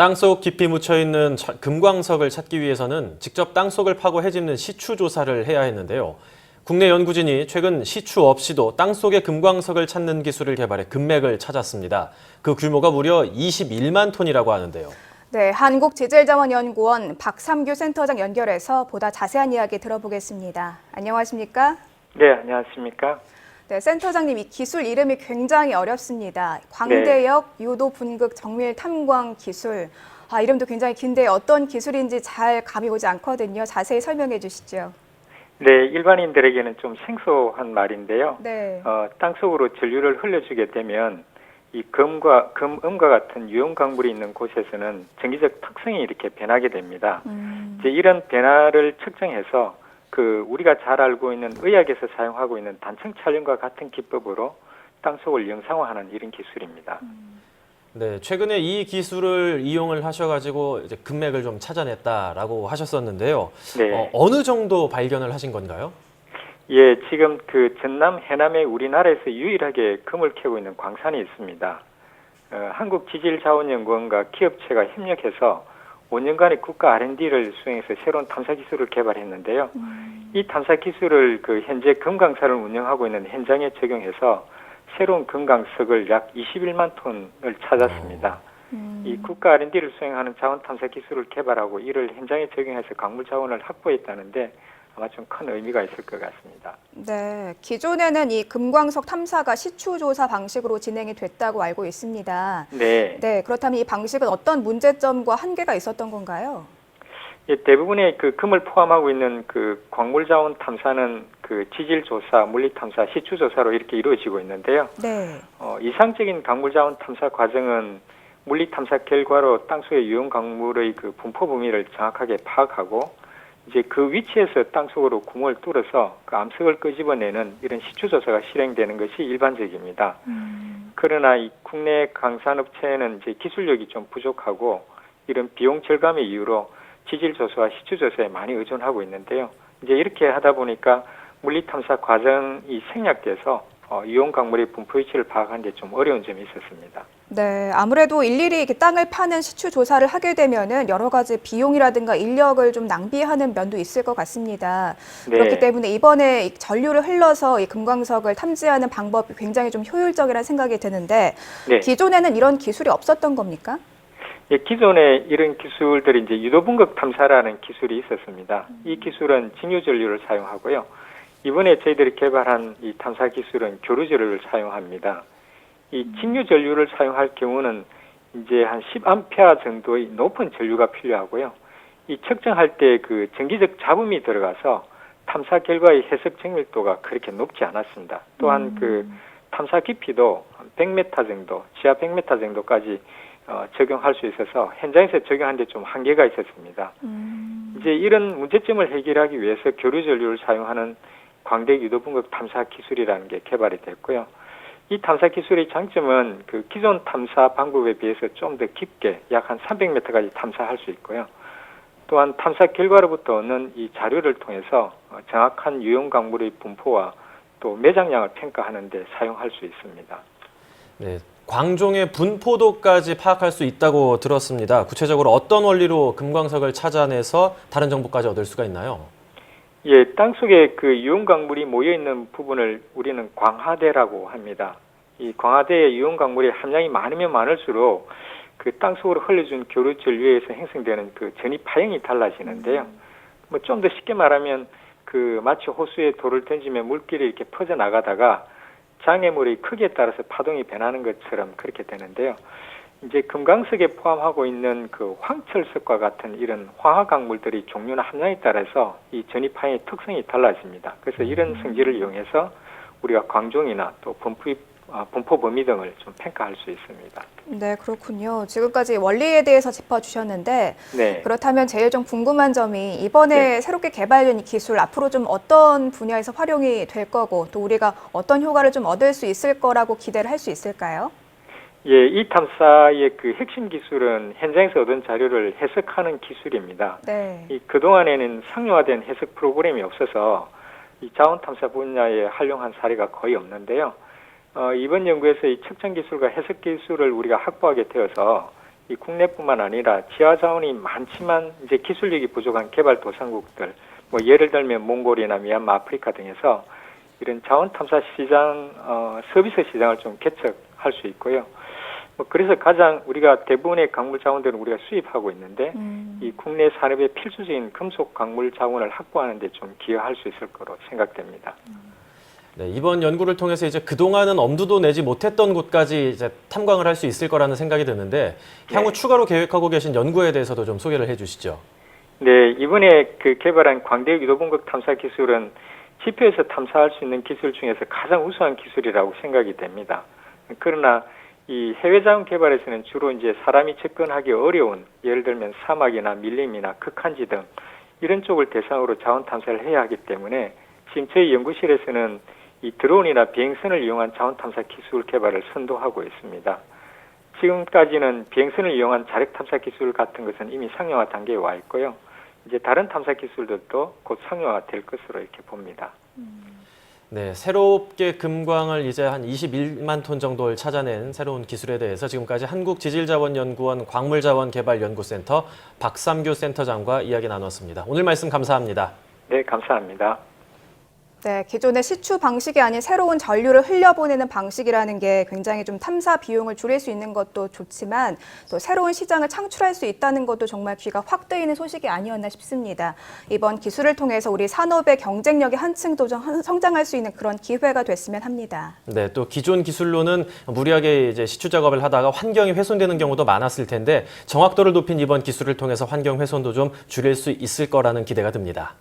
땅속 깊이 묻혀있는 금광석을 찾기 위해서는 직접 땅속을 파고 해집는 시추 조사를 해야 했는데요. 국내 연구진이 최근 시추 없이도 땅속의 금광석을 찾는 기술을 개발해 금맥을 찾았습니다. 그 규모가 무려 21만 톤이라고 하는데요. 네, 한국지질자원연구원 박삼규 센터장 연결해서 보다 자세한 이야기 들어보겠습니다. 안녕하십니까? 네, 안녕하십니까? 네, 센터장님, 이 기술 이름이 굉장히 어렵습니다. 광대역 유도 분극 정밀 탐광 기술. 이름도 굉장히 긴데 어떤 기술인지 잘 감이 오지 않거든요. 자세히 설명해 주시죠. 네, 일반인들에게는 좀 생소한 말인데요. 네. 땅속으로 전류를 흘려주게 되면 이 금과 같은 유용 광물이 있는 곳에서는 전기적 특성이 이렇게 변하게 됩니다. 이제 이런 변화를 측정해서 우리가 잘 알고 있는 의학에서 사용하고 있는 단층 촬영과 같은 기법으로 땅속을 영상화하는 이런 기술입니다. 네, 최근에 이 기술을 이용을 하셔가지고 이제 금맥을 좀 찾아냈다라고 하셨었는데요. 네. 어느 정도 발견을 하신 건가요? 예, 지금 전남 해남에 우리나라에서 유일하게 금을 캐고 있는 광산이 있습니다. 한국지질자원연구원과 기업체가 협력해서 5년간의 국가 R&D를 수행해서 새로운 탐사 기술을 개발했는데요. 이 탐사 기술을 현재 금강사를 운영하고 있는 현장에 적용해서 새로운 금강석을 약 21만 톤을 찾았습니다. 이 국가 R&D를 수행하는 자원 탐사 기술을 개발하고 이를 현장에 적용해서 광물 자원을 확보했다는데 아마 좀 큰 의미가 있을 것 같습니다. 네, 기존에는 이 금광석 탐사가 시추 조사 방식으로 진행이 됐다고 알고 있습니다. 네. 네, 그렇다면 이 방식은 어떤 문제점과 한계가 있었던 건가요? 예, 대부분의 금을 포함하고 있는 광물 자원 탐사는 지질 조사, 물리 탐사, 시추 조사로 이렇게 이루어지고 있는데요. 네. 이상적인 광물 자원 탐사 과정은 물리 탐사 결과로 땅속의 유용 광물의 분포 범위를 정확하게 파악하고 이제 그 위치에서 땅속으로 구멍을 뚫어서 암석을 끄집어내는 이런 시추 조사가 실행되는 것이 일반적입니다. 그러나 이 국내 광산업체는 이제 기술력이 좀 부족하고 이런 비용 절감의 이유로 지질 조사와 시추 조사에 많이 의존하고 있는데요. 이제 이렇게 하다 보니까 물리 탐사 과정이 생략돼서 유용 광물의 분포 위치를 파악하는 데 좀 어려운 점이 있었습니다. 네, 아무래도 일일이 이렇게 땅을 파는 시추 조사를 하게 되면은 여러 가지 비용이라든가 인력을 좀 낭비하는 면도 있을 것 같습니다. 네. 그렇기 때문에 이번에 이 전류를 흘러서 이 금광석을 탐지하는 방법이 굉장히 좀 효율적이라는 생각이 드는데 네. 기존에는 이런 기술이 없었던 겁니까? 예, 기존에 이런 기술들이 이제 유도분극 탐사라는 기술이 있었습니다. 이 기술은 징유 전류를 사용하고요. 이번에 저희들이 개발한 이 탐사 기술은 교류 전류를 사용합니다. 이 징유 전류를 사용할 경우는 이제 한 10A 정도의 높은 전류가 필요하고요. 이 측정할 때 전기적 잡음이 들어가서 탐사 결과의 해석 정밀도가 그렇게 높지 않았습니다. 또한 탐사 깊이도 100m 정도, 지하 100m 정도까지 적용할 수 있어서 현장에서 적용하는 데 좀 한계가 있었습니다. 이제 이런 문제점을 해결하기 위해서 교류 전류를 사용하는 광대 유도분극 탐사 기술이라는 게 개발이 됐고요. 이 탐사 기술의 장점은 기존 탐사 방법에 비해서 좀 더 깊게 약 한 300m까지 탐사할 수 있고요. 또한 탐사 결과로부터 얻는 이 자료를 통해서 정확한 유용 광물의 분포와 또 매장량을 평가하는 데 사용할 수 있습니다. 네, 광종의 분포도까지 파악할 수 있다고 들었습니다. 구체적으로 어떤 원리로 금광석을 찾아내서 다른 정보까지 얻을 수가 있나요? 예, 땅속에 유용 광물이 모여 있는 부분을 우리는 광하대라고 합니다. 이 광하대의 유용 광물의 함량이 많으면 많을수록 땅속으로 흘려준 교류 전류에서 형성되는 전이 파형이 달라지는데요. 좀 더 쉽게 말하면 마치 호수에 돌을 던지면 물길이 이렇게 퍼져 나가다가 장애물의 크기에 따라서 파동이 변하는 것처럼 그렇게 되는데요. 이제 금광석에 포함하고 있는 황철석과 같은 이런 화학 광물들이 종류나 함량에 따라서 이 전이파의 특성이 달라집니다. 그래서 이런 성질을 이용해서 우리가 광종이나 또 분포 범위 등을 좀 평가할 수 있습니다. 네, 그렇군요. 지금까지 원리에 대해서 짚어주셨는데 네. 그렇다면 제일 좀 궁금한 점이 이번에 새롭게 개발된 이 기술 앞으로 좀 어떤 분야에서 활용이 될 거고 또 우리가 어떤 효과를 좀 얻을 수 있을 거라고 기대를 할 수 있을까요? 예, 이 탐사의 핵심 기술은 현장에서 얻은 자료를 해석하는 기술입니다. 네. 그동안에는 상용화된 해석 프로그램이 없어서 이 자원 탐사 분야에 활용한 사례가 거의 없는데요. 이번 연구에서 이 측정 기술과 해석 기술을 우리가 확보하게 되어서 이 국내뿐만 아니라 지하 자원이 많지만 이제 기술력이 부족한 개발도상국들, 뭐 예를 들면 몽골이나 미얀마, 아프리카 등에서 이런 자원 탐사 시장, 서비스 시장을 좀 개척할 수 있고요. 뭐 그래서 가장 우리가 대부분의 광물 자원들은 우리가 수입하고 있는데 이 국내 산업의 필수적인 금속 광물 자원을 확보하는 데 좀 기여할 수 있을 거로 생각됩니다. 네, 이번 연구를 통해서 이제 그동안은 엄두도 내지 못했던 곳까지 이제 탐광을 할 수 있을 거라는 생각이 드는데 향후 네. 추가로 계획하고 계신 연구에 대해서도 좀 소개를 해 주시죠. 네, 이번에 그 개발한 광대역 유도분극 탐사 기술은 지표에서 탐사할 수 있는 기술 중에서 가장 우수한 기술이라고 생각이 됩니다. 그러나 이 해외 자원 개발에서는 주로 이제 사람이 접근하기 어려운, 예를 들면 사막이나 밀림이나 극한지 등 이런 쪽을 대상으로 자원 탐사를 해야 하기 때문에 지금 저희 연구실에서는 이 드론이나 비행선을 이용한 자원 탐사 기술 개발을 선도하고 있습니다. 지금까지는 비행선을 이용한 자력 탐사 기술 같은 것은 이미 상용화 단계에 와 있고요. 이제 다른 탐사 기술들도 곧 상용화 될 것으로 이렇게 봅니다. 네, 새롭게 금광을 이제 한 21만 톤 정도를 찾아낸 새로운 기술에 대해서 지금까지 한국지질자원연구원 광물자원개발연구센터 박삼규 센터장과 이야기 나눴습니다. 오늘 말씀 감사합니다. 네, 감사합니다. 네, 기존의 시추 방식이 아닌 새로운 전류를 흘려보내는 방식이라는 게 굉장히 좀 탐사 비용을 줄일 수 있는 것도 좋지만 또 새로운 시장을 창출할 수 있다는 것도 정말 귀가 확 뜨이는 소식이 아니었나 싶습니다. 이번 기술을 통해서 우리 산업의 경쟁력이 한층 더 성장할 수 있는 그런 기회가 됐으면 합니다. 네, 또 기존 기술로는 무리하게 이제 시추 작업을 하다가 환경이 훼손되는 경우도 많았을 텐데 정확도를 높인 이번 기술을 통해서 환경 훼손도 좀 줄일 수 있을 거라는 기대가 듭니다.